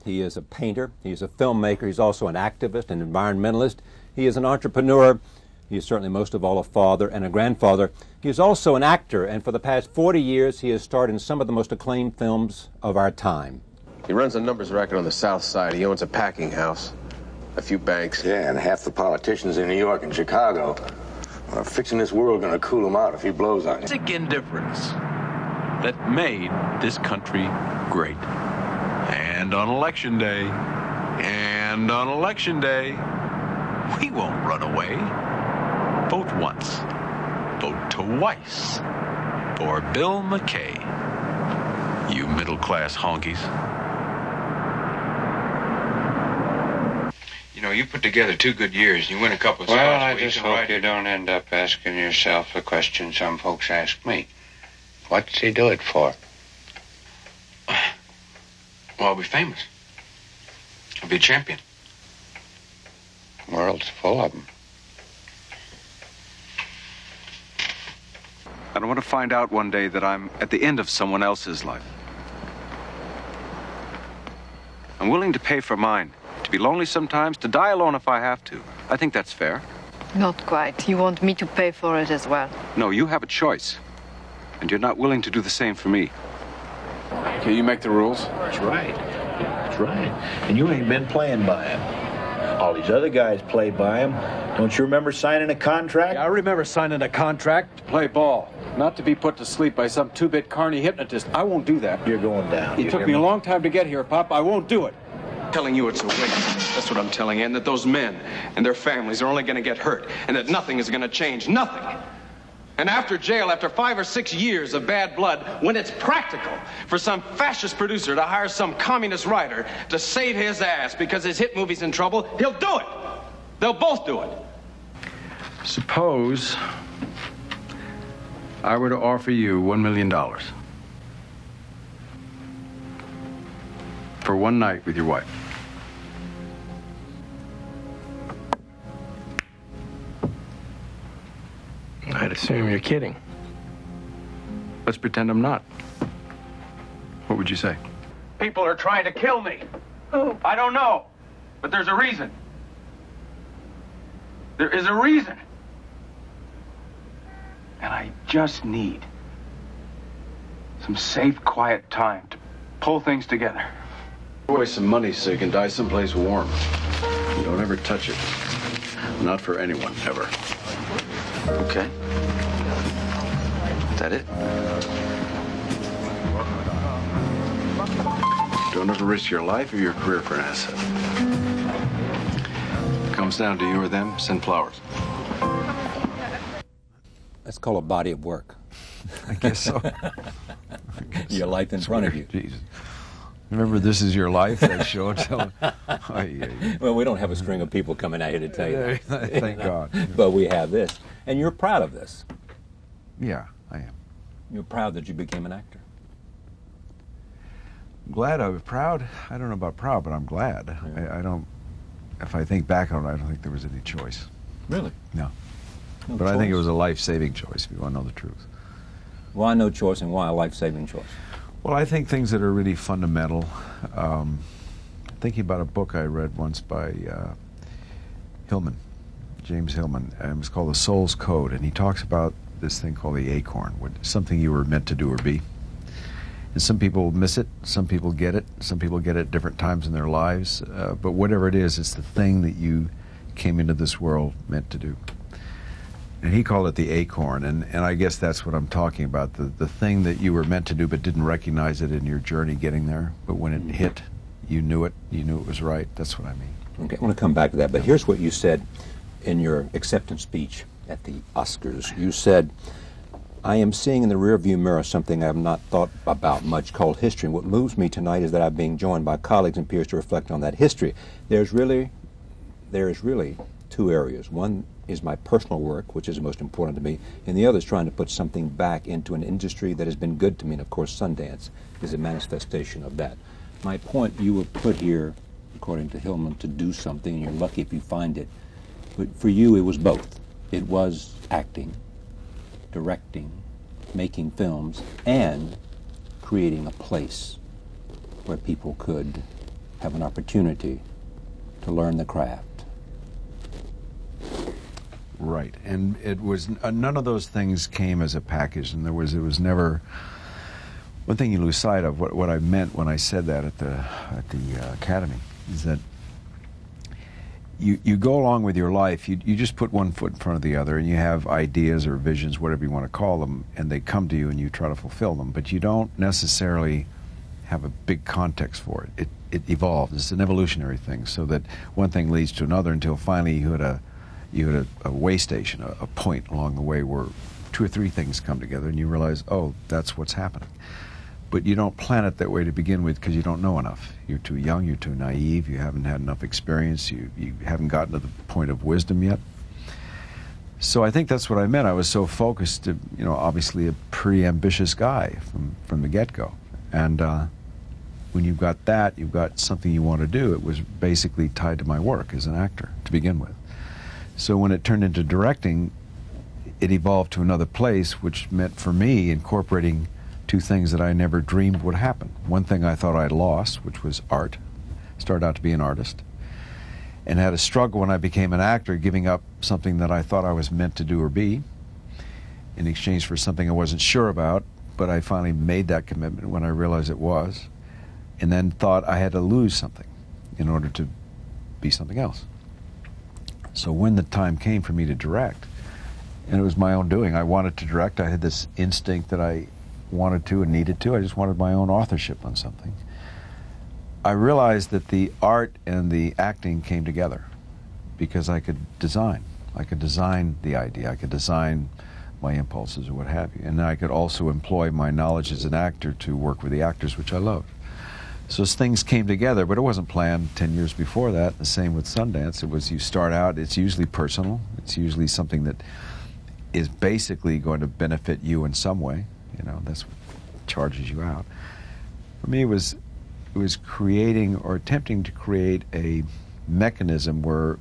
He is a painter. He is a filmmaker. He's also an activist, an environmentalist. He is an entrepreneur. He is certainly most of all a father and a grandfather. He is also an actor, and for the past 40 years he has starred in some of the most acclaimed films of our time. He runs a numbers racket on the South Side. He owns a packing house, a few banks. Yeah, and half the politicians in New York and Chicago are fixing this world gonna cool him out if he blows on you. Sick indifference that made this country great. And on election day, we won't run away. Vote once, vote twice for Bill McKay, you middle-class honkies. You know, you put together 2 good years, and you win a couple of spots. Well, I just hope you don't end up asking yourself the question some folks ask me. What's he do it for? Well, I'll be famous. I'll be a champion. The world's full of them. I don't want to find out one day that I'm at the end of someone else's life. I'm willing to pay for mine, to be lonely sometimes, to die alone if I have to. I think that's fair. Not quite. You want me to pay for it as well. No, you have a choice. And you're not willing to do the same for me. Okay, you make the rules. That's right. That's right. And you ain't been playing by him. All these other guys play by him. Don't you remember signing a contract? Yeah, I remember signing a contract to play ball, not to be put to sleep by some 2-bit carny hypnotist. I won't do that. You're going down. It took me a long time to get here, Pop. I won't do it. Telling you it's a waste. That's what I'm telling you. And that those men and their families are only going to get hurt. And that nothing is going to change. Nothing. And after jail, after 5 or 6 years of bad blood, when it's practical for some fascist producer to hire some communist writer to save his ass because his hit movie's in trouble, he'll do it. They'll both do it. Suppose I were to offer you $1 million for one night with your wife. I'd assume you're kidding. Let's pretend I'm not. What would you say? People are trying to kill me. Who? I don't know, but there's a reason. There is a reason. And I just need some safe, quiet time to pull things together. Waste some money so you can die someplace warm. You don't ever touch it. Not for anyone, ever. Okay. Is that it? Don't ever risk your life or your career for an asset. If it comes down to you or them, send flowers. That's called a body of work. I guess so. Your life in front of you. Jesus. Remember, This Is Your Life, that show? Well, we don't have a string of people coming out here to tell you that. Thank God. But we have this. And you're proud of this. Yeah, I am. You're proud that you became an actor. I'm glad. I was proud. I don't know about proud, but I'm glad. Yeah. I don't, if I think back on it, I don't think there was any choice. Really? No. No but choice. I think it was a life-saving choice, if you want to know the truth. Why no choice and why a life-saving choice? Well, I think things that are really fundamental. Thinking about a book I read once by Hillman, James Hillman, and it was called The Soul's Code, and he talks about this thing called the acorn, something you were meant to do or be. And some people miss it, some people get it, some people get it at different times in their lives, but whatever it is, it's the thing that you came into this world meant to do. And he called it the acorn, and I guess that's what I'm talking about, the thing that you were meant to do but didn't recognize it in your journey getting there, but when it hit, you knew it was right. That's what I mean. Okay, I want to come back to that, but here's what you said in your acceptance speech at the Oscars. You said, I am seeing in the rearview mirror something I have not thought about much called history, and what moves me tonight is that I'm being joined by colleagues and peers to reflect on that history. There is really 2 areas. One is my personal work, which is the most important to me, and the other is trying to put something back into an industry that has been good to me, and of course Sundance is a manifestation of that. My point, you were put here, according to Hillman, to do something, and you're lucky if you find it. But for you, it was both. It was acting, directing, making films, and creating a place where people could have an opportunity to learn the craft. Right, and it was none of those things came as a package, and it was never. One thing you lose sight of, what I meant when I said that at the academy, is that you go along with your life. You just put one foot in front of the other, and you have ideas or visions, whatever you want to call them, and they come to you, and you try to fulfill them. But you don't necessarily have a big context for it. It evolves. It's an evolutionary thing, so that one thing leads to another until finally you hit a way station, a point along the way where two or three things come together, and you realize, oh, that's what's happening. But you don't plan it that way to begin with because you don't know enough. You're too young, you're too naive, you haven't had enough experience, you haven't gotten to the point of wisdom yet. So I think that's what I meant. I was so focused, obviously a pretty ambitious guy from the get-go. And when you've got that, you've got something you want to do. It was basically tied to my work as an actor to begin with. So when it turned into directing, it evolved to another place, which meant for me incorporating two things that I never dreamed would happen. One thing I thought I'd lost, which was art. Started out to be an artist. And had a struggle when I became an actor, giving up something that I thought I was meant to do or be in exchange for something I wasn't sure about, but I finally made that commitment when I realized it was, and then thought I had to lose something in order to be something else. So when the time came for me to direct, and it was my own doing, I wanted to direct, I had this instinct that I wanted to and needed to. I just wanted my own authorship on something. I realized that the art and the acting came together because I could design. I could design the idea. I could design my impulses or what have you. And I could also employ my knowledge as an actor to work with the actors, which I loved. So as things came together, but it wasn't planned 10 years before that. The same with Sundance. It was you start out, it's usually personal. It's usually something that is basically going to benefit you in some way. That's what charges you out. For me, it was creating or attempting to create a mechanism where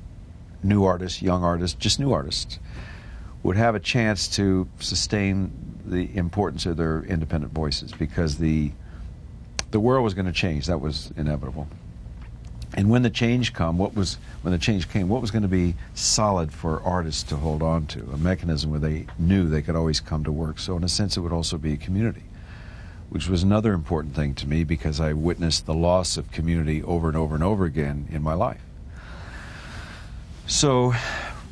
new artists, young artists, just new artists, would have a chance to sustain the importance of their independent voices, because the world was going to change. That was inevitable. And when the change came, what was going to be solid for artists to hold on to? A mechanism where they knew they could always come to work. So in a sense, it would also be a community, which was another important thing to me because I witnessed the loss of community over and over and over again in my life. So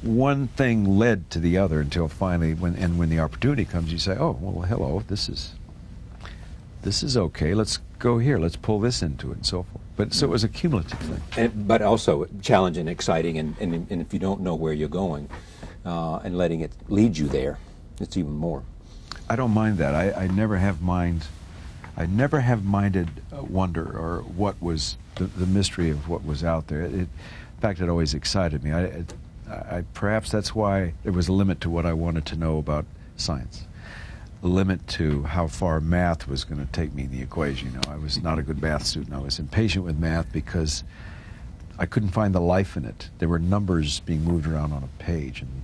one thing led to the other until finally, when the opportunity comes, you say, oh, well, hello, this is okay. Let's go here. Let's pull this into it and so forth. But so it was a cumulative thing. But also challenging, exciting, and if you don't know where you're going and letting it lead you there, it's even more. I don't mind that. I never have minded wonder or what was the mystery of what was out there. In fact, it always excited me. Perhaps that's why there was a limit to what I wanted to know about science. A limit to how far math was going to take me in the equation. I was not a good math student. I was impatient with math because I couldn't find the life in it. There were numbers being moved around on a page, and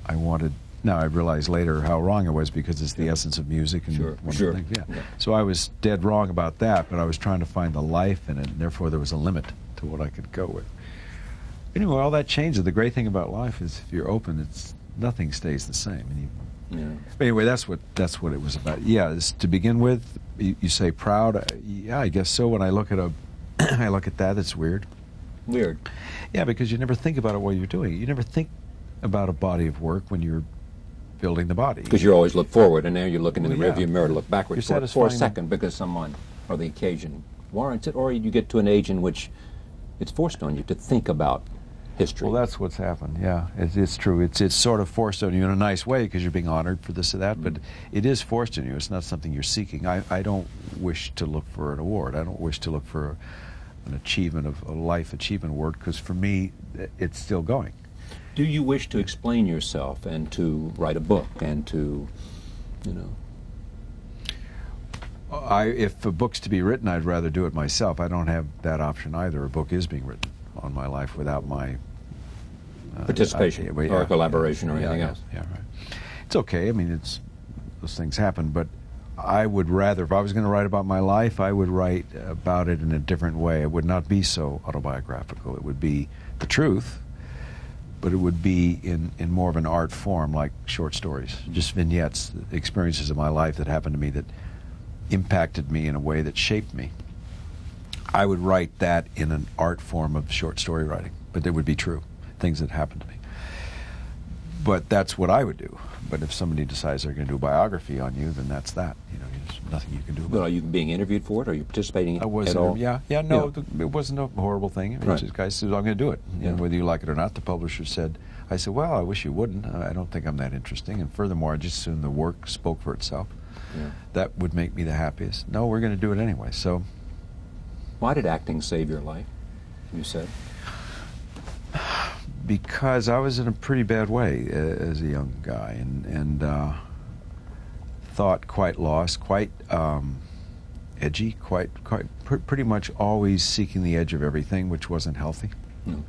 I wanted. Now I realized later how wrong I was because it's the essence of music and one of the things. Yeah. So I was dead wrong about that, but I was trying to find the life in it, and therefore there was a limit to what I could go with. Anyway, all that changes. The great thing about life is if you're open, nothing stays the same. And But anyway, that's what it was about. Yeah, to begin with, you say proud. Yeah, I guess so. When I look at I look at that, it's weird. Weird. Yeah, because you never think about it while you're doing it. You never think about a body of work when you're building the body. Because you always look forward, and now you're looking in the rearview mirror to look backwards for a second because someone or the occasion warrants it, or you get to an age in which it's forced on you to think about history. Well, that's what's happened, yeah. It's true. It's sort of forced on you in a nice way because you're being honored for this or that, but it is forced on you. It's not something you're seeking. I don't wish to look for an award. I don't wish to look for an achievement, of a life achievement award, because for me, it's still going. Do you wish to explain yourself and to write a book and to, If a book's to be written, I'd rather do it myself. I don't have that option either. A book is being written on my life without my participation or collaboration or anything else. Yeah, right. It's okay. I mean, those things happen, but I would rather, if I was going to write about my life, I would write about it in a different way. It would not be so autobiographical. It would be the truth, but it would be in more of an art form, like short stories, just vignettes, experiences of my life that happened to me that impacted me in a way that shaped me. I would write that in an art form of short story writing, but they would be true, things that happened to me. But that's what I would do. But if somebody decides they're going to do a biography on you, then that's that. You know, there's nothing you can do about it. But are you being interviewed for it? Are you participating I was, at all? Yeah, no, it wasn't a horrible thing. It was just guy said, I'm going to do it. And whether you like it or not, the publisher said, I said, well, I wish you wouldn't. I don't think I'm that interesting. And furthermore, I just assumed the work spoke for itself. Yeah. That would make me the happiest. No, we're going to do it anyway. So, why did acting save your life, you said? Because I was in a pretty bad way as a young guy, and thought quite lost, quite edgy, pretty much always seeking the edge of everything, which wasn't healthy. Mm.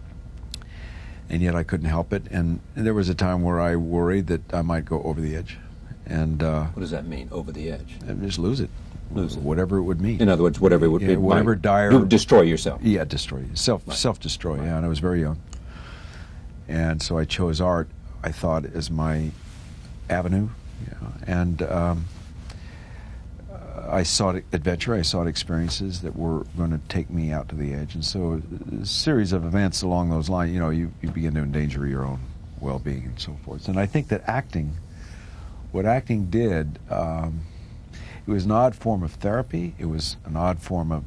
And yet I couldn't help it, and there was a time where I worried that I might go over the edge. And what does that mean, over the edge? And just lose it. Lose it. Whatever it would mean. In other words, whatever it would be. Whatever dire... You would destroy yourself. Yeah, destroy. Self-destroy, yeah, and I was very young. And so I chose art, I thought, as my avenue, and I sought adventure, I sought experiences that were going to take me out to the edge, and so a series of events along those lines, you begin to endanger your own well-being and so forth. And I think that what acting did, it was an odd form of therapy, it was an odd form of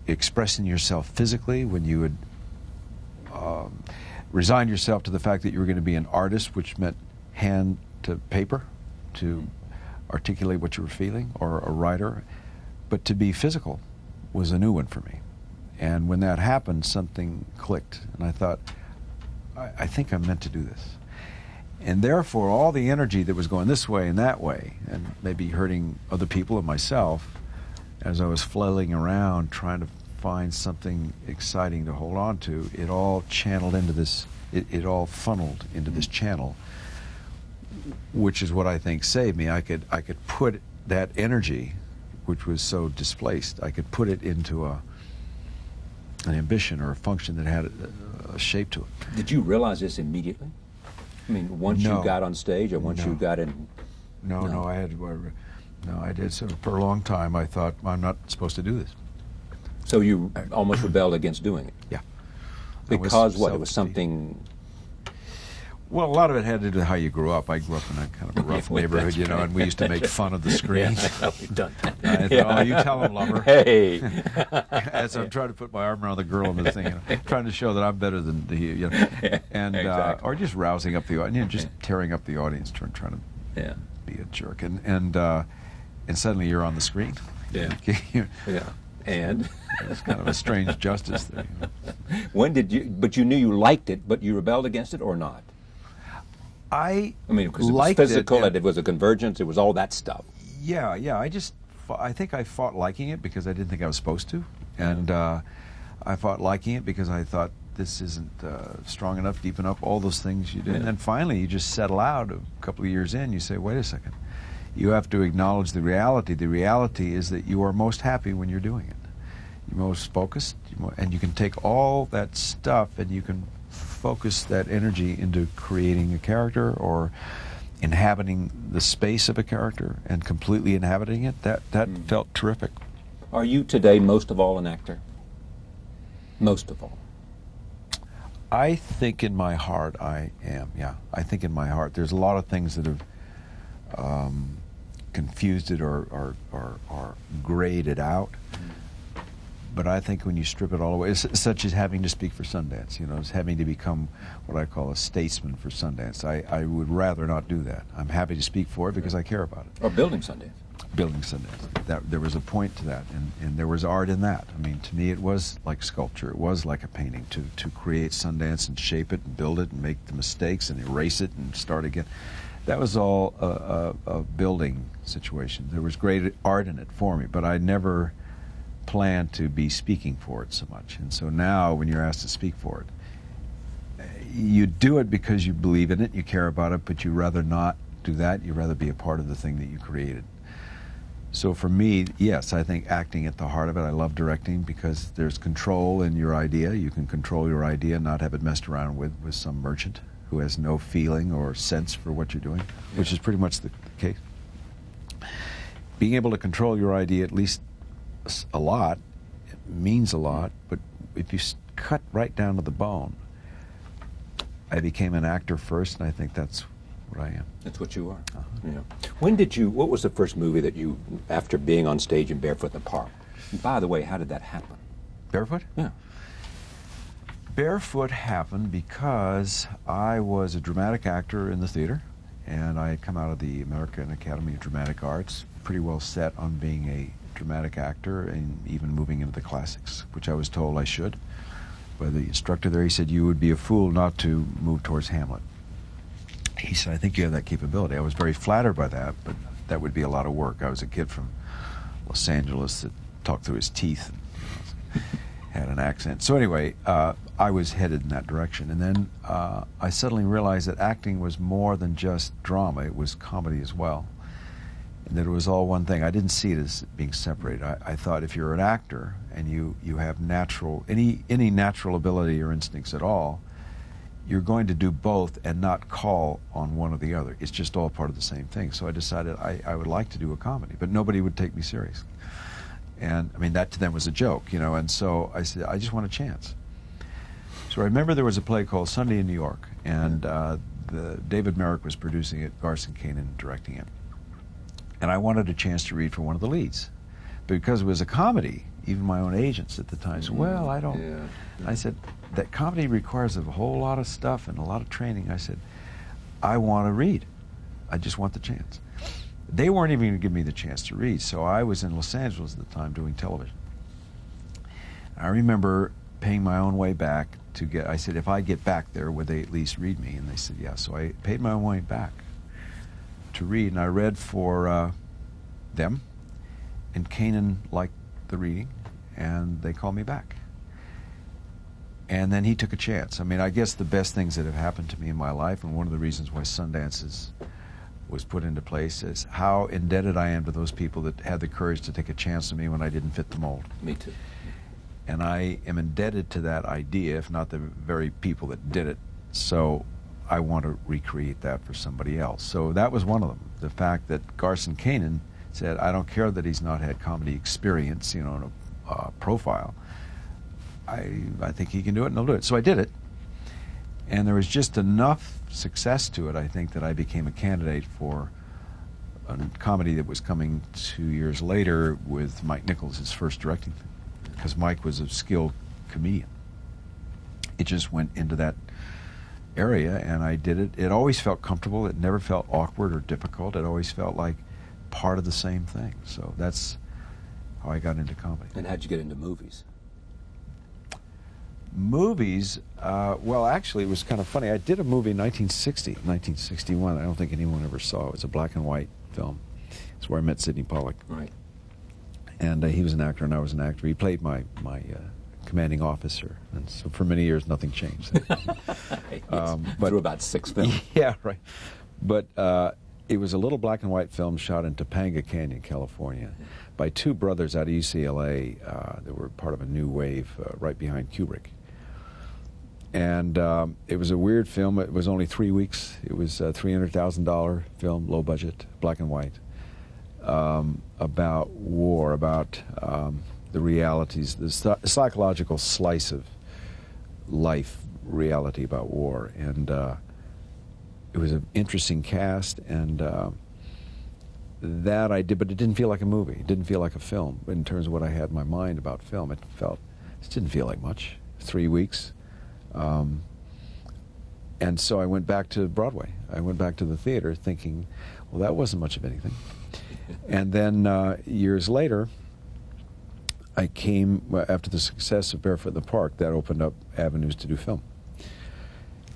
expressing yourself physically when you would resign yourself to the fact that you were going to be an artist, which meant hand to paper to articulate what you were feeling, or a writer. But to be physical was a new one for me. And when that happened, something clicked. And I thought, I think I'm meant to do this. And therefore, all the energy that was going this way and that way, and maybe hurting other people and myself, as I was flailing around trying to find something exciting to hold on to, it all channeled into this, it all funneled into this channel, which is what I think saved me. I could put that energy, which was so displaced, I could put it into an ambition or a function that had a shape to it. Did you realize this immediately? I mean, once you got on stage, or once you got in? No, I did. So for a long time, I thought, I'm not supposed to do this. So you almost rebelled against doing it? Yeah. Because what? It was something... Well, a lot of it had to do with how you grew up. I grew up in a kind of a rough neighborhood, and we used to make fun of the screen. Yeah, we've done that. I thought, oh, you tell him, lover. Hey. As I'm trying to put my arm around the girl in the thing, trying to show that I'm better than and exactly. Or just rousing up the audience, just tearing up the audience, trying to be a jerk, and suddenly you're on the screen. Yeah. And it's kind of a strange justice thing. When did you? But you knew you liked it, but you rebelled against it, or not? I mean, because it was physical, it was a convergence, it was all that stuff. Yeah. I think I fought liking it because I didn't think I was supposed to, and I fought liking it because I thought this isn't strong enough, deep enough, all those things you did. And then finally, you just settle out a couple of years in. You say, wait a second. You have to acknowledge the reality. The reality is that you are most happy when you're doing it. You're most focused, and you can take all that stuff and you can focus that energy into creating a character or inhabiting the space of a character and completely inhabiting it. That felt terrific. Are you today most of all an actor? Most of all? I think in my heart I am, yeah. I think in my heart. There's a lot of things that have confused it or grayed it out. But I think when you strip it all away, such as having to speak for Sundance, as having to become what I call a statesman for Sundance. I would rather not do that. I'm happy to speak for it because I care about it. Or building Sundance. Building Sundance. There was a point to that, and there was art in that. I mean, to me it was like sculpture. It was like a painting, to create Sundance and shape it and build it and make the mistakes and erase it and start again. That was all a building situation. There was great art in it for me, but I never planned to be speaking for it so much. And so now when you're asked to speak for it, you do it because you believe in it, you care about it, but you'd rather not do that. You'd rather be a part of the thing that you created. So for me, yes, I think acting at the heart of it. I love directing because there's control in your idea. You can control your idea and not have it messed around with some merchant who has no feeling or sense for what you're doing, which is pretty much the case. Being able to control your idea at least a lot means a lot, but if you cut right down to the bone, I became an actor first, and I think that's what I am. That's what you are. Yeah. What was the first movie that you, after being on stage in Barefoot in the Park? And by the way, how did that happen? Barefoot? Yeah. Barefoot happened because I was a dramatic actor in the theater, and I had come out of the American Academy of Dramatic Arts, pretty well set on being a dramatic actor and even moving into the classics, which I was told I should. By the instructor there, he said, you would be a fool not to move towards Hamlet. He said, I think you have that capability. I was very flattered by that, but that would be a lot of work. I was a kid from Los Angeles that talked through his teeth and had an accent. So anyway, I was headed in that direction. And then I suddenly realized that acting was more than just drama. It was comedy as well. And that it was all one thing. I didn't see it as being separated. I thought if you're an actor and you have any natural ability or instincts at all, you're going to do both and not call on one or the other. It's just all part of the same thing. So I decided I would like to do a comedy, but nobody would take me serious. And I mean, that to them was a joke, you know, and so I said, I just want a chance. So I remember there was a play called Sunday in New York, and David Merrick was producing it, Garson Kanin directing it. And I wanted a chance to read for one of the leads. But because it was a comedy, even my own agents at the time said, well, I don't... Yeah. I said, that comedy requires a whole lot of stuff and a lot of training. I said, I want to read. I just want the chance. They weren't even going to give me the chance to read, so I was in Los Angeles at the time doing television. I remember paying my own way back to get... I said, if I get back there, would they at least read me? And they said, yeah. So I paid my own way back to read, and I read for them, and Kanan liked the reading, and they called me back. And then he took a chance. I mean, I guess the best things that have happened to me in my life, and one of the reasons why Sundance was put into place, is how indebted I am to those people that had the courage to take a chance on me when I didn't fit the mold. Me too. And I am indebted to that idea, if not the very people that did it. So I want to recreate that for somebody else. So that was one of them. The fact that Garson Kanin said, I don't care that he's not had comedy experience, you know, in a profile. I think he can do it, and I'll do it. So I did it. And there was just enough success to it, I think, that I became a candidate for a comedy that was coming 2 years later with Mike Nichols, his first directing thing, because Mike was a skilled comedian. It just went into that area, and I did it. It always felt comfortable. It never felt awkward or difficult. It always felt like part of the same thing. So that's how I got into comedy. And how'd you get into movies? Movies, well, actually, it was kind of funny. I did a movie in 1961. I don't think anyone ever saw it. It was a black and white film. It's where I met Sidney Pollack. Right. And he was an actor, and I was an actor. He played my commanding officer, and so for many years, nothing changed. But through about 6 films. Yeah, right. But it was a little black and white film shot in Topanga Canyon, California, by two brothers out of UCLA that were part of a new wave right behind Kubrick. And it was a weird film. It was only 3 weeks. It was a $300,000 film, low budget, black and white, about war, about the realities, the psychological slice of life reality about war. And it was an interesting cast, and that I did, but it didn't feel like a movie. It didn't feel like a film in terms of what I had in my mind about film. It didn't feel like much. 3 weeks. And so I went back to Broadway. I went back to the theater thinking, well, that wasn't much of anything. And then years later, I came, after the success of Barefoot in the Park, that opened up avenues to do film.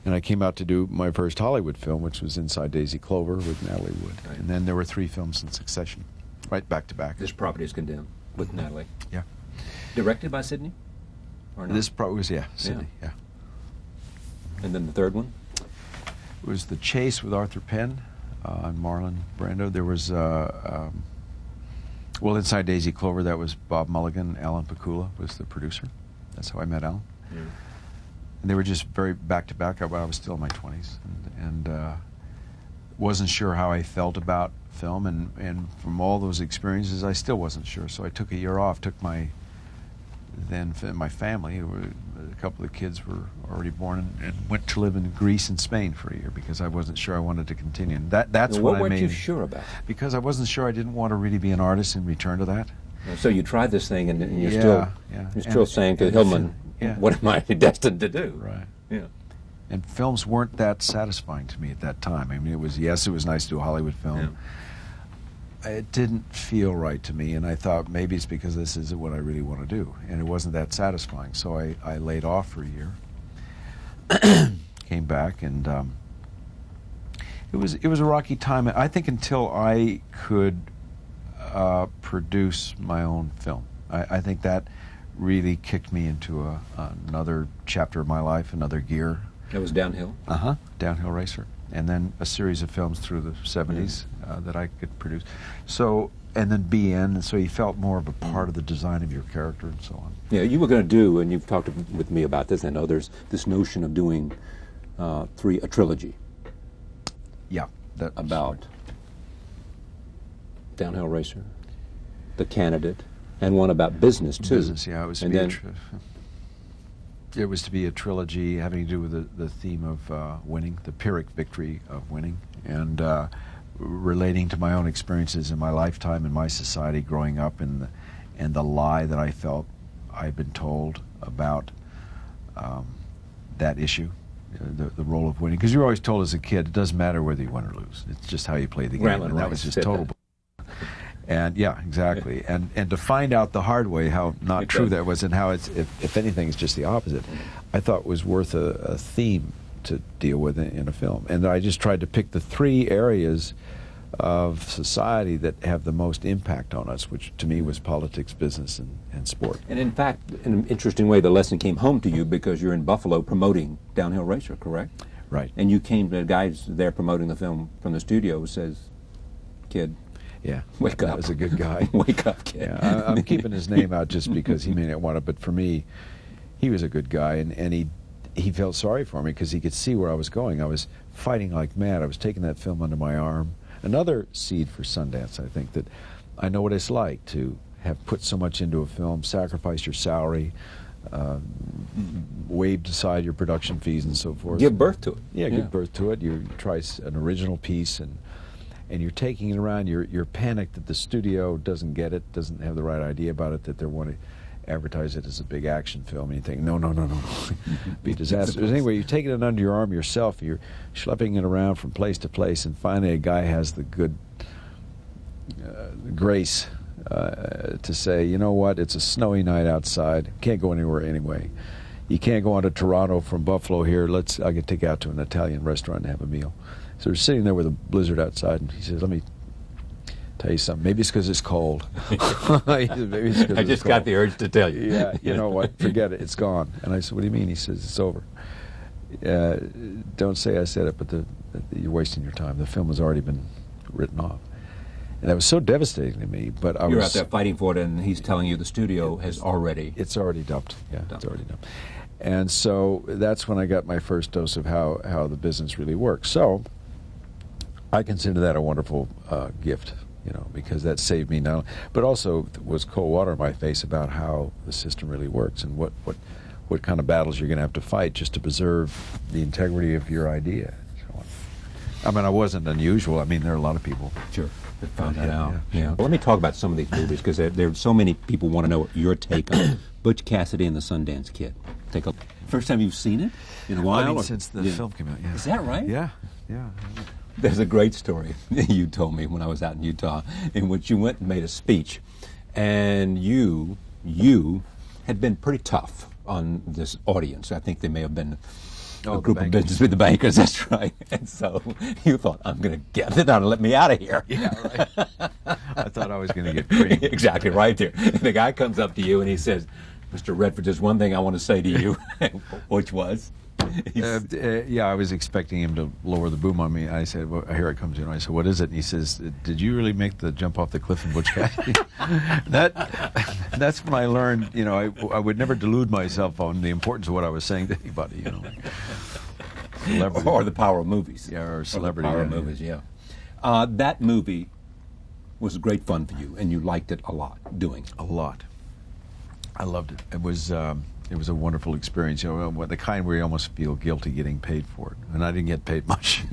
And I came out to do my first Hollywood film, which was Inside Daisy Clover with Natalie Wood. Right. And then there were 3 films in succession, right back to back. This Property is Condemned with Natalie. Yeah. Directed by Sidney? Or not? This was, Sidney, yeah. And then the third one? It was The Chase with Arthur Penn and Marlon Brando. There was Well, Inside Daisy Clover, that was Bob Mulligan. Alan Pakula was the producer. That's how I met Alan. Yeah. And they were just very back-to-back. I was still in my 20s. And wasn't sure how I felt about film. And from all those experiences, I still wasn't sure. So I took a year off, took my family, a couple of kids were already born, and went to live in Greece and Spain for a year because I wasn't sure I wanted to continue. And that's what I made. What weren't you sure about? Because I wasn't sure I didn't want to really be an artist in return to that. So you tried this thing, and you're you're still saying to Hillman, what am I destined to do? Right. Yeah. And films weren't that satisfying to me at that time. I mean, it was nice to do a Hollywood film. Yeah. It didn't feel right to me, and I thought maybe it's because this isn't what I really want to do, and it wasn't that satisfying. So I laid off for a year, came back, and it was a rocky time. I think until I could produce my own film. I think that really kicked me into another chapter of my life, another gear. That was Downhill? Downhill Racer. And then a series of films through the 70s that I could produce. So, and then BN, and so you felt more of a part of the design of your character and so on. Yeah, you were going to do, and you've talked with me about this, I know there's this notion of doing a trilogy. Yeah. About Downhill Racer, The Candidate, and one about business, too. Business, yeah. It was to be a trilogy having to do with the theme of winning, the Pyrrhic victory of winning, and relating to my own experiences in my lifetime in my society growing up, and the lie that I felt I'd been told about that issue, the role of winning. Because you're always told as a kid, it doesn't matter whether you win or lose. It's just how you play the game, and that was just total. And yeah, exactly. And to find out the hard way how not true that was, and how it's, if anything, it's just the opposite, I thought was worth a theme to deal with in a film. And I just tried to pick the 3 areas of society that have the most impact on us, which to me was politics, business, and sport. And in fact, in an interesting way, the lesson came home to you because you're in Buffalo promoting Downhill Racer, correct? Right. And you came to the guys there promoting the film from the studio who says, kid, yeah, wake up. That was a good guy. Wake up, kid. Yeah, I'm keeping his name out just because he may not want it, but for me, he was a good guy, and he felt sorry for me because he could see where I was going. I was fighting like mad. I was taking that film under my arm. Another seed for Sundance, I think, that I know what it's like to have put so much into a film, sacrificed your salary, waved aside your production fees and so forth. Give birth to it. Yeah, give birth to it. You try an original piece, and you're taking it around. You're panicked that the studio doesn't get it, doesn't have the right idea about it, that they want to advertise it as a big action film, and you think, no, be disastrous. Anyway, you take it under your arm yourself, you're schlepping it around from place to place, and finally a guy has the good grace to say, you know what, it's a snowy night outside, can't go anywhere anyway. You can't go on to Toronto from Buffalo here, I can take you out to an Italian restaurant and have a meal. So we're sitting there with a blizzard outside, and he says, let me tell you something. Maybe it's because it's cold. I just got the urge to tell you. Yeah, you know what? Forget it. It's gone. And I said, what do you mean? He says, it's over. Don't say I said it, but you're wasting your time. The film has already been written off. And that was so devastating to me. But You're out there fighting for it, and he's telling you the studio has already... It's already dumped. Yeah, it's already dumped. And so that's when I got my first dose of how the business really works. So I consider that a wonderful gift. Because that saved me now, but also was cold water in my face about how the system really works and what kind of battles you're going to have to fight just to preserve the integrity of your idea. I mean, I wasn't unusual. I mean, there are a lot of people. Sure. That found that out. Yeah. Well, let me talk about some of these movies because there are so many people want to know your take on Butch Cassidy and the Sundance Kid. Take a first time you've seen it in a while. I mean, since the film came out. Yeah. Is that right? Yeah. There's a great story you told me when I was out in Utah in which you went and made a speech, and you had been pretty tough on this audience. I think they may have been a group of business with the bankers, that's right. And so you thought, I'm going to get it out and let me out of here. Yeah, right. I thought I was going to get creamed. Exactly, right there. And the guy comes up to you and he says, Mr. Redford, there's one thing I want to say to you, which was? Yeah, I was expecting him to lower the boom on me. I said, well, here it comes in. I said, what is it? And he says, did you really make the jump off the cliff in Butch Cassidy? That's when I learned, I would never delude myself on the importance of what I was saying to anybody, Celebrity. Or the power of movies. Yeah, or celebrity. Or the power of movies, yeah. That movie was great fun for you, and you liked it a lot, doing it. A lot. I loved it. It was a wonderful experience, the kind where you almost feel guilty getting paid for it. And I didn't get paid much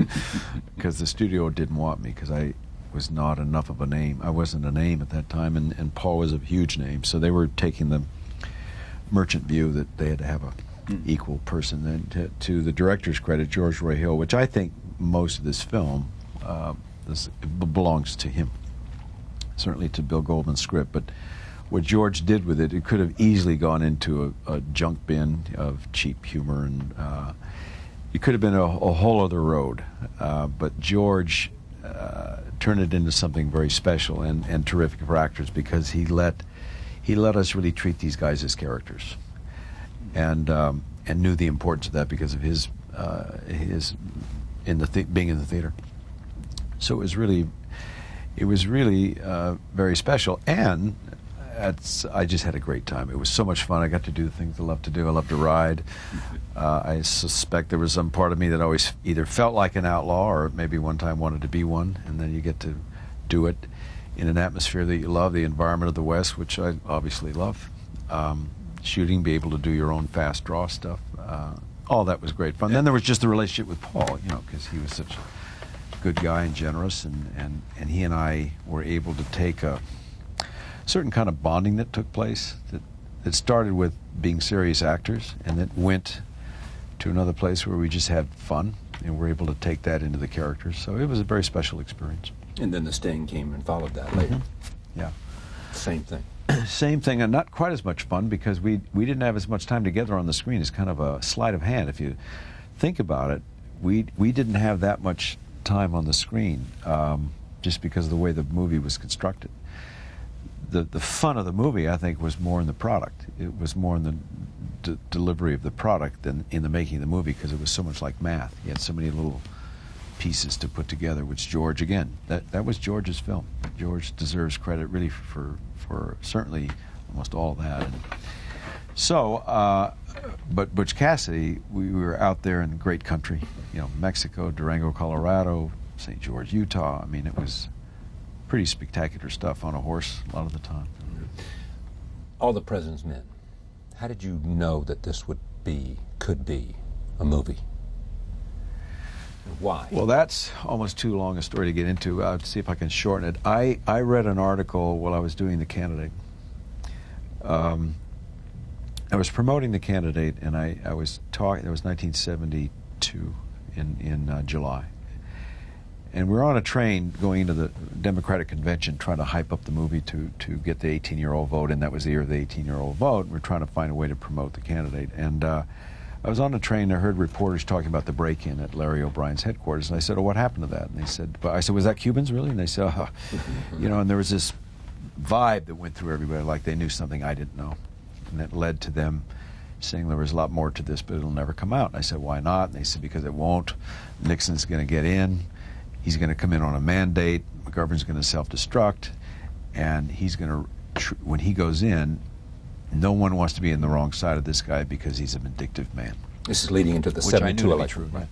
because the studio didn't want me because I was not enough of a name. I wasn't a name at that time, and Paul was a huge name. So they were taking the merchant view that they had to have a equal person. And to the director's credit, George Roy Hill, which I think most of this film belongs to him, certainly to Bill Goldman's script, but what George did with it, it could have easily gone into a junk bin of cheap humor, and it could have been a whole other road. But George turned it into something very special and terrific for actors because he let us really treat these guys as characters, and knew the importance of that because of his being in the theater. So it was really very special, and I just had a great time. It was so much fun. I got to do the things I love to do. I love to ride. I suspect there was some part of me that always either felt like an outlaw or maybe one time wanted to be one, and then you get to do it in an atmosphere that you love, the environment of the West, which I obviously love. Shooting, be able to do your own fast draw stuff. All that was great fun. Then there was just the relationship with Paul, because he was such a good guy and generous, and he and I were able to take a certain kind of bonding that took place that started with being serious actors and then went to another place where we just had fun and were able to take that into the characters. So it was a very special experience. And then The Sting came and followed that later. Yeah. Same thing. Same thing, and not quite as much fun because we didn't have as much time together on the screen. It's kind of a sleight of hand. If you think about it, we didn't have that much time on the screen just because of the way the movie was constructed. The fun of the movie, I think, was more in the product. It was more in the delivery of the product than in the making of the movie because it was so much like math. You had so many little pieces to put together, which George, again, that was George's film. George deserves credit really for certainly almost all of that. And so, but Butch Cassidy, we were out there in the great country, Mexico, Durango, Colorado, St. George, Utah. I mean, it was pretty spectacular stuff on a horse a lot of the time. All the President's Men. How did you know that this could be a movie? Why? Well, that's almost too long a story to get into. I'll see if I can shorten it. I read an article while I was doing The Candidate. I was promoting The Candidate, and I was talking. It was 1972 in July. And we were on a train going into the Democratic Convention trying to hype up the movie to get the 18-year-old vote, and that was the year of the 18-year-old vote. And we're trying to find a way to promote The Candidate. And I was on the train, and I heard reporters talking about the break-in at Larry O'Brien's headquarters. And I said, oh, what happened to that? And they said, I said, was that Cubans, really? And they said, and there was this vibe that went through everybody, like they knew something I didn't know. And that led to them saying there was a lot more to this, but it'll never come out. And I said, why not? And they said, because it won't. Nixon's going to get in. He's going to come in on a mandate. McGovern's going to self-destruct, and he's going to, when he goes in, no one wants to be in the wrong side of this guy because he's a vindictive man. This is leading into the 72 election. Right?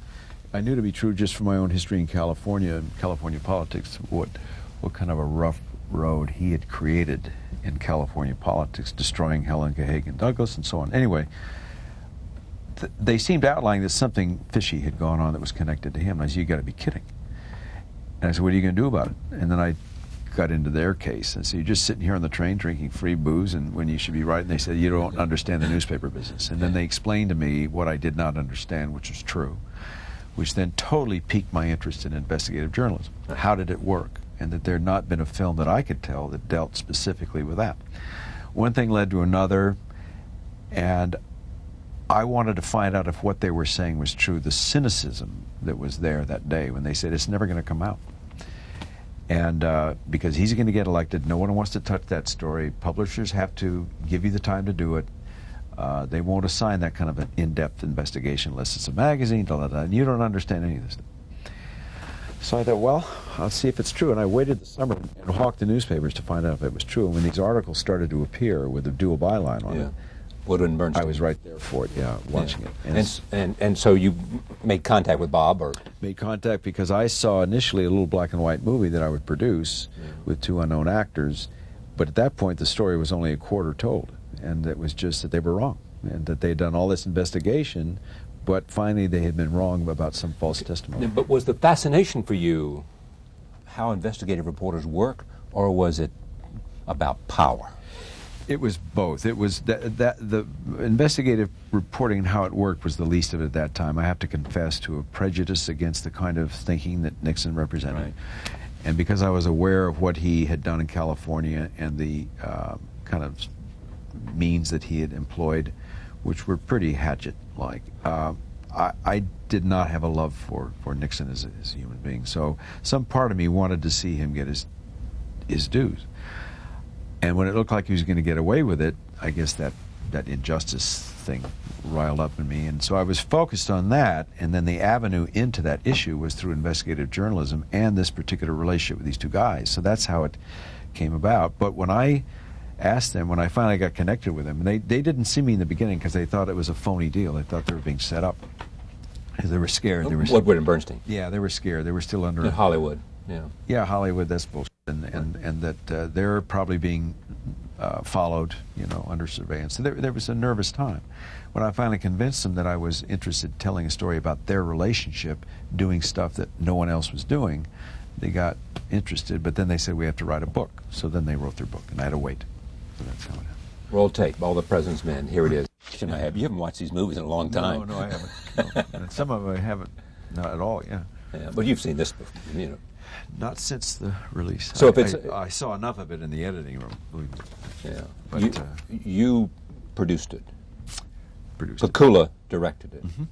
I knew to be true just from my own history in California and California politics, what kind of a rough road he had created in California politics, destroying Helen Cahagan Douglas and so on. Anyway, they seemed outlining that something fishy had gone on that was connected to him. And I said, you got to be kidding. And I said, what are you going to do about it? And then I got into their case. And so you're just sitting here on the train drinking free booze and when you should be writing. They said, you don't understand the newspaper business. And then they explained to me what I did not understand, which was true, which then totally piqued my interest in investigative journalism. How did it work? And that there had not been a film that I could tell that dealt specifically with that. One thing led to another, and I wanted to find out if what they were saying was true, the cynicism that was there that day when they said it's never going to come out. And because he's going to get elected, no one wants to touch that story. Publishers have to give you the time to do it. They won't assign that kind of an in-depth investigation unless it's a magazine, and you don't understand any of this stuff. So I thought, well, I'll see if it's true. And I waited the summer and hawked the newspapers to find out if it was true. And when these articles started to appear with a dual byline on it, Woodward and Bernstein. I was right there for it, watching it. And so you made contact with Bob? Or made contact because I saw initially a little black and white movie that I would produce with two unknown actors. But at that point, the story was only a quarter told. And it was just that they were wrong. And that they had done all this investigation, but finally they had been wrong about some false testimony. But was the fascination for you how investigative reporters work, or was it about power? It was both. It was the investigative reporting and how it worked was the least of it at that time. I have to confess to a prejudice against the kind of thinking that Nixon represented. Right. And because I was aware of what he had done in California and the kind of means that he had employed, which were pretty Hatchet-like, I did not have a love for Nixon as a human being. So some part of me wanted to see him get his dues. And when it looked like he was going to get away with it, I guess that injustice thing riled up in me. And so I was focused on that, and then the avenue into that issue was through investigative journalism and this particular relationship with these two guys. So that's how it came about. But when I asked them, when I finally got connected with them, they didn't see me in the beginning because they thought it was a phony deal. They thought they were being set up. They were scared. Woodward and Bernstein. Yeah, they were scared. They were still under... In Hollywood, yeah. Yeah, Hollywood, that's bullshit. And that they're probably being followed, under surveillance. So there was a nervous time. When I finally convinced them that I was interested in telling a story about their relationship, doing stuff that no one else was doing, they got interested, but then they said, we have to write a book. So then they wrote their book, and I had to wait. So that's how it happened. Roll tape, All the President's Men. Here it is. You haven't watched these movies in a long time. No, I haven't. No. And some of them I haven't, not at all, yeah. But you've seen this before, Not since the release. So if it's... I saw enough of it in the editing room, believe me. Yeah. But, you produced it. Pakula directed it. Mm-hmm.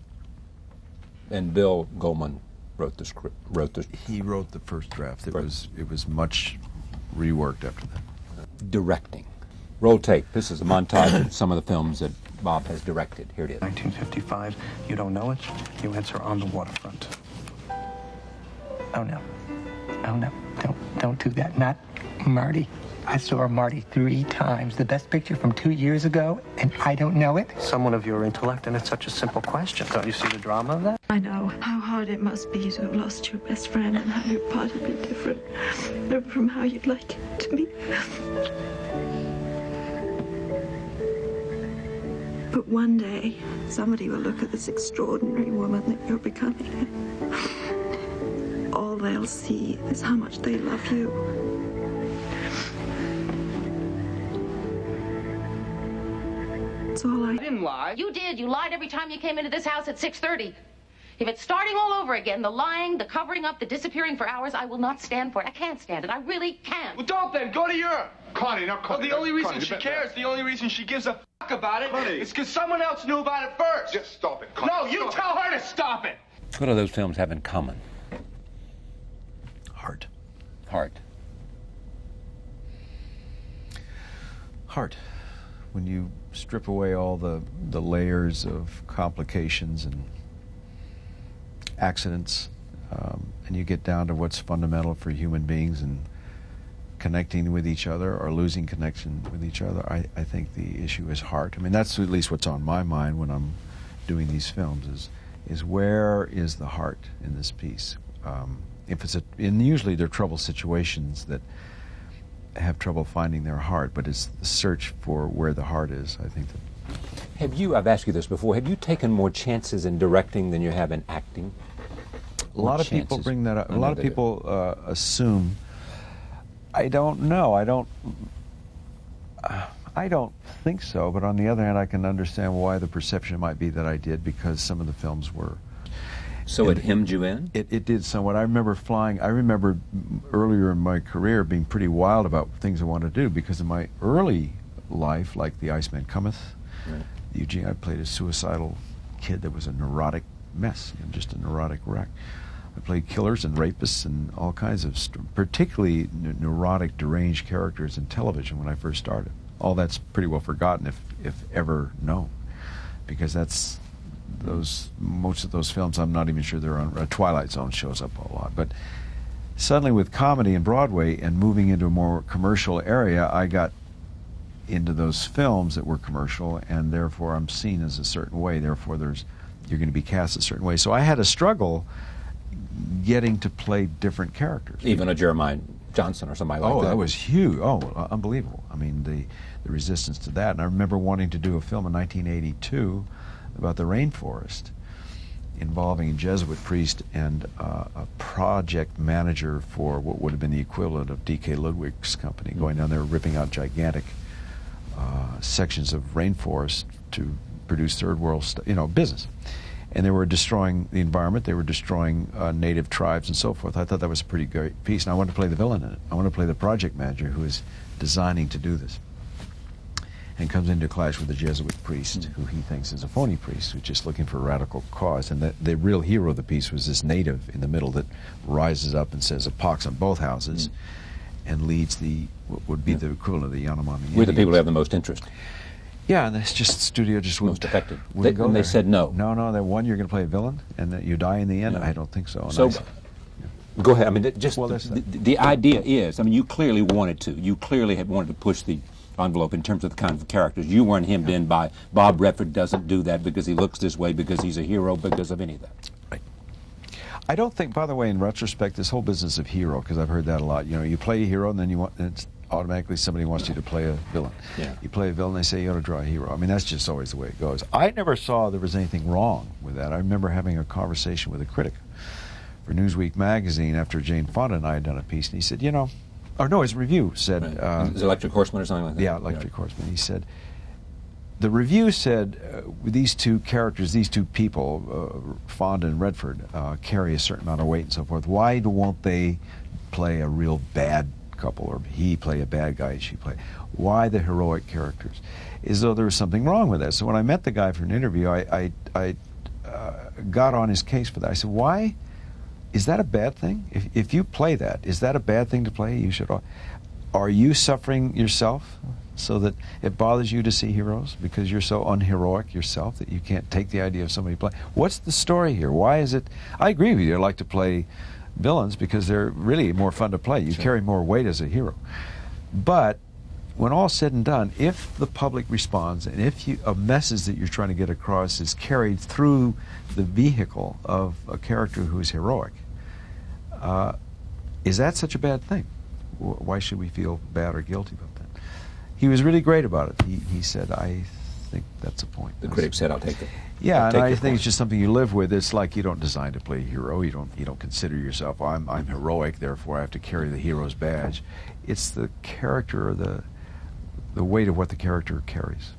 And Bill Goldman wrote the script. He wrote the first draft. It was much reworked after that. Directing. Roll tape. This is a montage of some of the films that Bob has directed. Here it is. 1955. You don't know it? You answer On the Waterfront. Oh no. Oh no. Don't do that. Not Marty. I saw Marty 3 times. The Best Picture from 2 years ago, and I don't know it? Someone of your intellect, and it's such a simple question. Don't you see the drama of that? I know how hard it must be to have lost your best friend and how your part had been different from how you'd like it to be. But one day, somebody will look at this extraordinary woman that you're becoming. All they'll see is how much they love you. That's all I didn't lie. You did. You lied every time you came into this house at 6:30. If it's starting all over again, the lying, the covering up, the disappearing for hours, I will not stand for it. I can't stand it. I really can't. Well, don't then. Go to Europe. Connie, now, Connie. Well, the only reason she cares, the only reason she gives a fuck about it is because someone else knew about it first. Just stop it, Connie. No, you tell her to stop it. What do those films have in common? Heart. When you strip away all the layers of complications and accidents, and you get down to what's fundamental for human beings and connecting with each other or losing connection with each other, I think the issue is heart. I mean, that's at least what's on my mind when I'm doing these films is where is the heart in this piece? And usually they're trouble situations that have trouble finding their heart, but it's the search for where the heart is, I think. I've asked you this before, have you taken more chances in directing than you have in acting? A lot of people bring that up. A lot of people assume. I don't know. I don't think so, but on the other hand, I can understand why the perception might be that I did, because some of the films were. So it hemmed you in? It did somewhat. I remember earlier in my career being pretty wild about things I wanted to do, because in my early life, like The Iceman Cometh, Eugene, I played a suicidal kid that was a neurotic mess, just a neurotic wreck. I played killers and rapists and all kinds of, particularly neurotic, deranged characters in television when I first started. all that's pretty well forgotten, if ever known, because that's most of those films. I'm not even sure they're on. Twilight Zone shows up a lot, but suddenly with comedy and Broadway and moving into a more commercial area, I got into those films that were commercial, and therefore I'm seen as a certain way. Therefore, you're going to be cast a certain way. So I had a struggle getting to play different characters. Even a Jeremiah Johnson or somebody like that. Oh, that was huge. Oh, unbelievable. I mean, the resistance to that. And I remember wanting to do a film in 1982 about the rainforest, involving a Jesuit priest and a project manager for what would have been the equivalent of D.K. Ludwig's company, going down there ripping out gigantic sections of rainforest to produce third world business. And they were destroying the environment, they were destroying native tribes and so forth. I thought that was a pretty great piece, and I wanted to play the villain in it. I wanted to play the project manager who is designing to do this, and comes into clash with the Jesuit priest, who he thinks is a phony priest, who's just looking for a radical cause. And the real hero of the piece was this native in the middle that rises up and says a pox on both houses, and leads what would be the equivalent of the Yanomami. We're the people who have the most interest. Yeah, and it's just the studio just most effective. And they said no. No, that one, you're going to play a villain, and that you die in the end. No. I don't think so. So, go ahead. I mean, the idea is, I mean, you clearly wanted to. You clearly had wanted to push the envelope in terms of the kind of characters. You weren't hemmed in by Bob Redford doesn't do that because he looks this way, because he's a hero, because of any of that. Right. I don't think, by the way, in retrospect, this whole business of hero, because I've heard that a lot. You play a hero, and then it's automatically somebody wants you to play a villain. Yeah. You play a villain, they say you ought to draw a hero. I mean, that's just always the way it goes. I never saw there was anything wrong with that. I remember having a conversation with a critic for Newsweek magazine after Jane Fonda and I had done a piece, and he said, his review said... Right. Electric Horseman or something like that? Yeah, Electric Horseman. He said, the review said these two characters, these two people, Fonda and Redford, carry a certain amount of weight and so forth. Why won't they play a real bad couple, or he play a bad guy and she play? Why the heroic characters? As though there was something wrong with that. So when I met the guy for an interview, I got on his case for that. I said, why? Is that a bad thing? If you play that, is that a bad thing to play? You should. Are you suffering yourself so that it bothers you to see heroes because you're so unheroic yourself that you can't take the idea of somebody playing? What's the story here? Why is it? I agree with you. I like to play villains because they're really more fun to play. You carry more weight as a hero. But when all's said and done, if the public responds, and if a message that you're trying to get across is carried through the vehicle of a character who's heroic, is that such a bad thing? Why should we feel bad or guilty about that? He was really great about it. He said, I think that's a point. The critic said, I'll take it. Yeah, and I think it's just something you live with. It's like you don't design to play a hero. You don't consider yourself, I'm heroic, therefore I have to carry the hero's badge. It's the character, or the weight of what the character carries.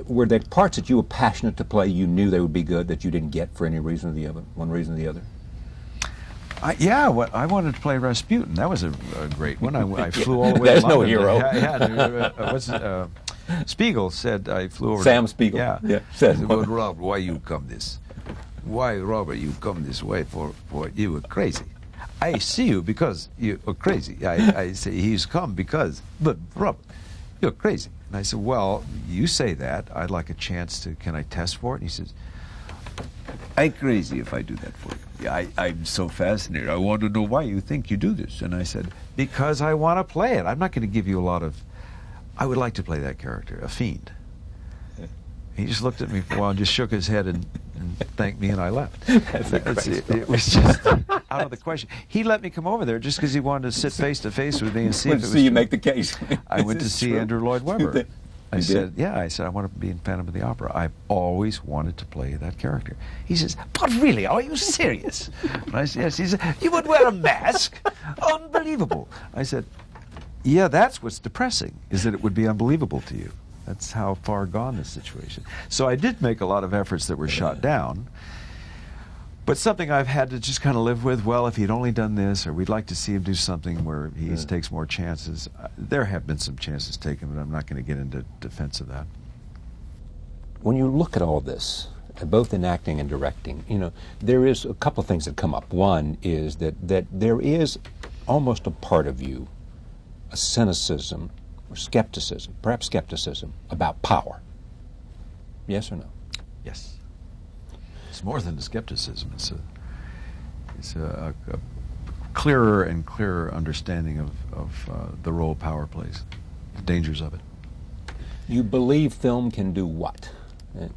Were there parts that you were passionate to play, you knew they would be good, that you didn't get for any reason or the other, one reason or the other? I wanted to play Rasputin. That was a great one. I flew all the way There's to London. no hero. Spiegel said I flew over. Sam Spiegel. Yeah. Said, well, Robert, why you come this? Why, Robert, you come this way for you were crazy. I see you because you are crazy. I say he's come because, but Robert, you're crazy. And I said, well, you say that. I'd like a chance to, can I test for it? And he says, I'm crazy if I do that for you. I'm so fascinated. I want to know why you think you do this. And I said, because I want to play it. I'm not going to give you a lot of... I would like to play that character, a fiend. He just looked at me for a while and just shook his head and thanked me, and I left. It was just out of the question. He let me come over there just because he wanted to sit face to face with me and see if it was true. You make the case. I went to see true? Andrew Lloyd Webber. I said, did? I want to be in Phantom of the Opera. I've always wanted to play that character. He says, but really, are you serious? And I said, yes. He said, you would wear a mask? Unbelievable. I said, yeah, that's what's depressing, is that it would be unbelievable to you. That's how far gone this situation. So I did make a lot of efforts that were shot down, but something I've had to just kind of live with. Well, if he'd only done this, or we'd like to see him do something where he takes more chances. There have been some chances taken, but I'm not going to get into defense of that. When you look at all this, both in acting and directing, there is a couple of things that come up. One is that there is almost a part of you, a cynicism or skepticism, perhaps skepticism, about power. Yes or no? Yes. It's more than a skepticism. It's a clearer and clearer understanding of the role power plays, the dangers of it. You believe film can do what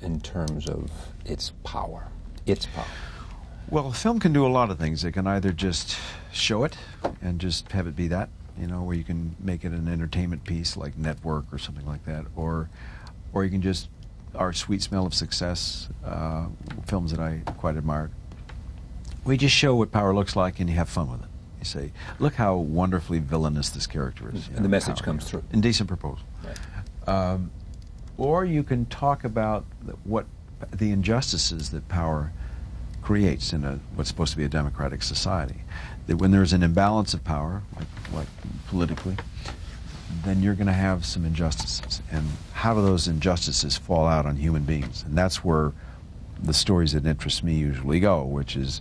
in terms of its power? Its power. Well, film can do a lot of things. It can either just show it and just have it be that, you know, where you can make it an entertainment piece like Network or something like that, or you can just, our Sweet Smell of Success, films that I quite admire, we just show what power looks like and you have fun with it. You say, look how wonderfully villainous this character is. And the message comes through. Indecent proposal. Right. Or you can talk about what the injustices that power creates in what's supposed to be a democratic society. That when there's an imbalance of power, like politically, then you're going to have some injustices. And how do those injustices fall out on human beings? And that's where the stories that interest me usually go, which is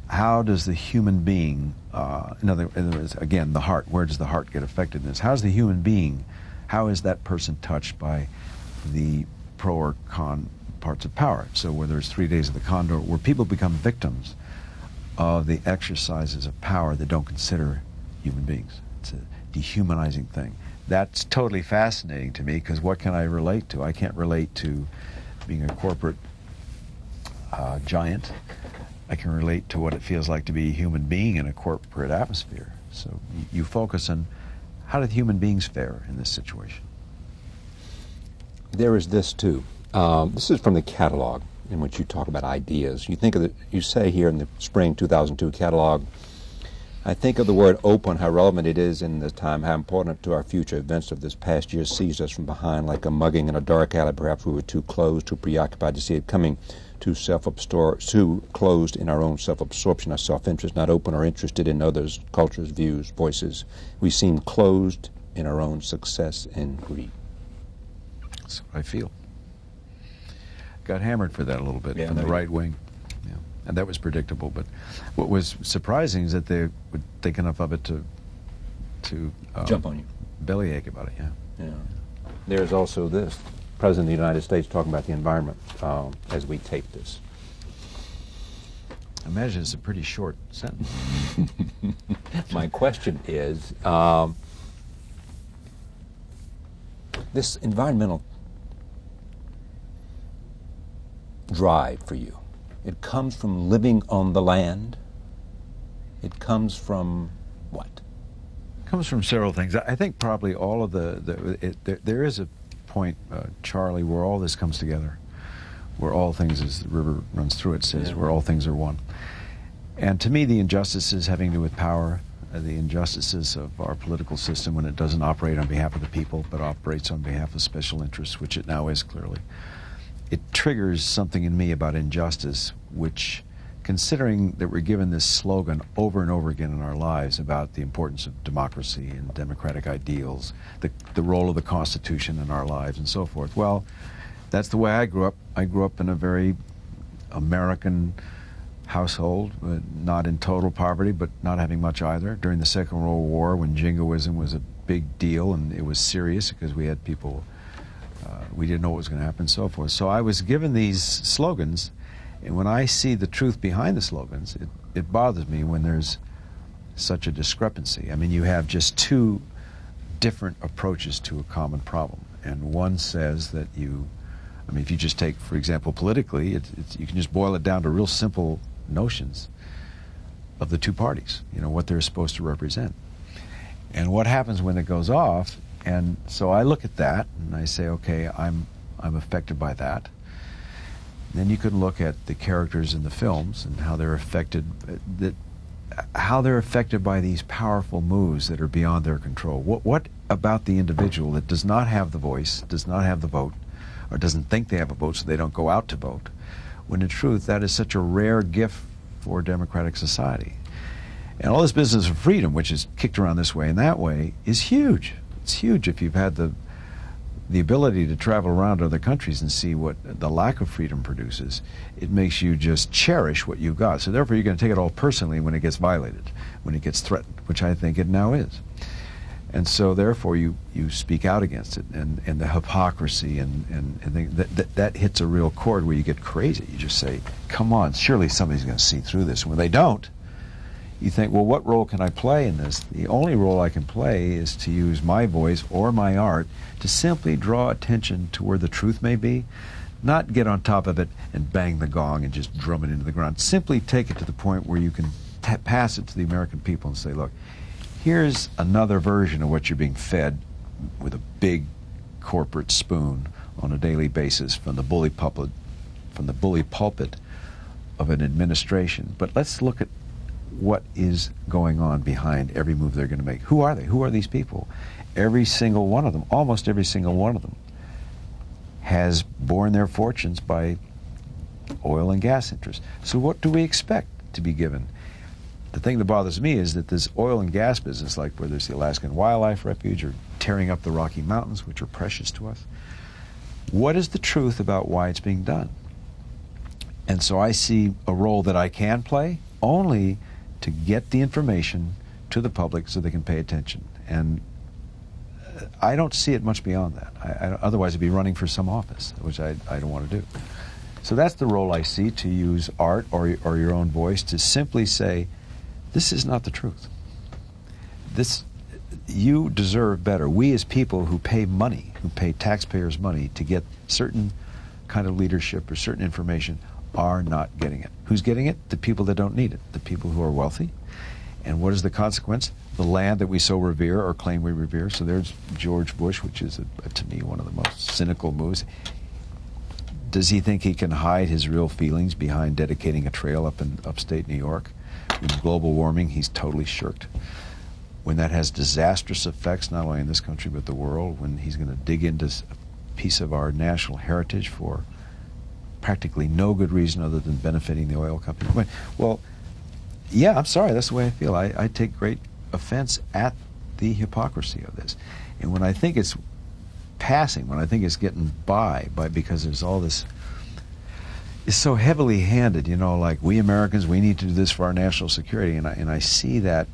how does the human being, in other words, again, the heart, where does the heart get affected in this? How is the human being, how is that person touched by the pro or con parts of power? So where there's 3 Days of the Condor, where people become victims of the exercises of power that don't consider human beings. It's a dehumanizing thing. That's totally fascinating to me, because what can I relate to? I can't relate to being a corporate giant. I can relate to what it feels like to be a human being in a corporate atmosphere. So you focus on how did human beings fare in this situation? There is this too. This is from the catalog in which you talk about ideas. You think of you say here in the spring 2002 catalog, I think of the word open, how relevant it is in this time, how important to our future. Events of this past year seized us from behind like a mugging in a dark alley. Perhaps we were too closed, too preoccupied to see it coming, too closed in our own self-absorption, our self-interest, not open or interested in others' cultures, views, voices. We seem closed in our own success and greed. That's what I feel. Got hammered for that a little bit from the right wing. Yeah. And that was predictable. But what was surprising is that they would think enough of it to jump on you. Bellyache about it, yeah. There's also this. President of the United States talking about the environment as we tape this. I imagine it's a pretty short sentence. My question is, this environmental drive for you, it comes from living on the land? It comes from what? It comes from several things. I think probably all of there is a point, Charlie, where all this comes together, where all things, as the river runs through it, says, where all things are one. And to me, the injustices having to do with power, the injustices of our political system when it doesn't operate on behalf of the people, but operates on behalf of special interests, which it now is clearly, it triggers something in me about injustice, which, considering that we're given this slogan over and over again in our lives about the importance of democracy and democratic ideals, the role of the Constitution in our lives and so forth. Well, that's the way I grew up. I grew up in a very American household, not in total poverty, but not having much either. During the Second World War, when jingoism was a big deal and it was serious because we had people, we didn't know what was going to happen and so forth. So I was given these slogans, and when I see the truth behind the slogans, it bothers me when there's such a discrepancy. I mean, you have just two different approaches to a common problem. And one says that if you just take, for example, politically, you can just boil it down to real simple notions of the two parties, what they're supposed to represent. And what happens when it goes off, and so I look at that and I say, okay, I'm affected by that. Then you can look at the characters in the films and how they're affected, by these powerful moves that are beyond their control. What about the individual that does not have the voice, does not have the vote, or doesn't think they have a vote, so they don't go out to vote, when in truth that is such a rare gift for a democratic society. And all this business of freedom, which is kicked around this way and that way, is huge. It's huge if you've had the ability to travel around other countries and see what the lack of freedom produces. It makes you just cherish what you've got. So therefore you're going to take it all personally when it gets violated, when it gets threatened, which I think it now is. And so therefore you speak out against it, and the hypocrisy and that hits a real chord where you get crazy. You just say, come on, surely somebody's going to see through this. And when they don't, you think, well, what role can I play in this? The only role I can play is to use my voice or my art to simply draw attention to where the truth may be, not get on top of it and bang the gong and just drum it into the ground. Simply take it to the point where you can pass it to the American people and say, look, here's another version of what you're being fed with a big corporate spoon on a daily basis from the bully pulpit of an administration. But let's look at what is going on behind every move they're going to make. Who are they? Who are these people? Every single one of them, almost every single one of them, has borne their fortunes by oil and gas interests. So what do we expect to be given? The thing that bothers me is that this oil and gas business, like where there's the Alaskan Wildlife Refuge or tearing up the Rocky Mountains, which are precious to us, what is the truth about why it's being done? And so I see a role that I can play only to get the information to the public so they can pay attention. And I don't see it much beyond that. Otherwise, I'd be running for some office, which I don't want to do. So that's the role I see, to use art or your own voice to simply say, this is not the truth. You deserve better. We as people who pay money, who pay taxpayers' money to get certain kind of leadership or certain information, are not getting it. Who's getting it? The people that don't need it, the people who are wealthy. And what is the consequence? The land that we so revere or claim we revere. So there's George Bush, which is, to me, one of the most cynical moves. Does he think he can hide his real feelings behind dedicating a trail up in upstate New York? With global warming, he's totally shirked. When that has disastrous effects, not only in this country but the world, when he's going to dig into a piece of our national heritage for practically no good reason other than benefiting the oil company. Well, yeah, I'm sorry, that's the way I feel. I take great offense at the hypocrisy of this. And when I think it's passing, when I think it's getting by because there's all this, it's so heavily handed, you know, like we Americans, we need to do this for our national security. And I see that,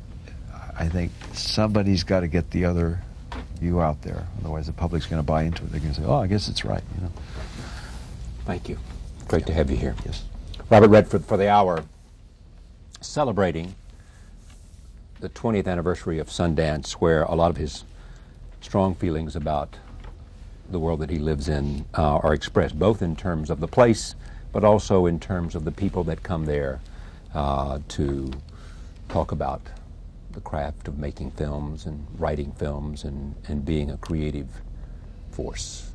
I think somebody's got to get the other view out there. Otherwise the public's going to buy into it. They're going to say, oh, I guess it's right, you know. Thank you. Great to have you here. Yes. Robert Redford for the hour, celebrating the 20th anniversary of Sundance, where a lot of his strong feelings about the world that he lives in are expressed, both in terms of the place, but also in terms of the people that come there to talk about the craft of making films and writing films and being a creative force.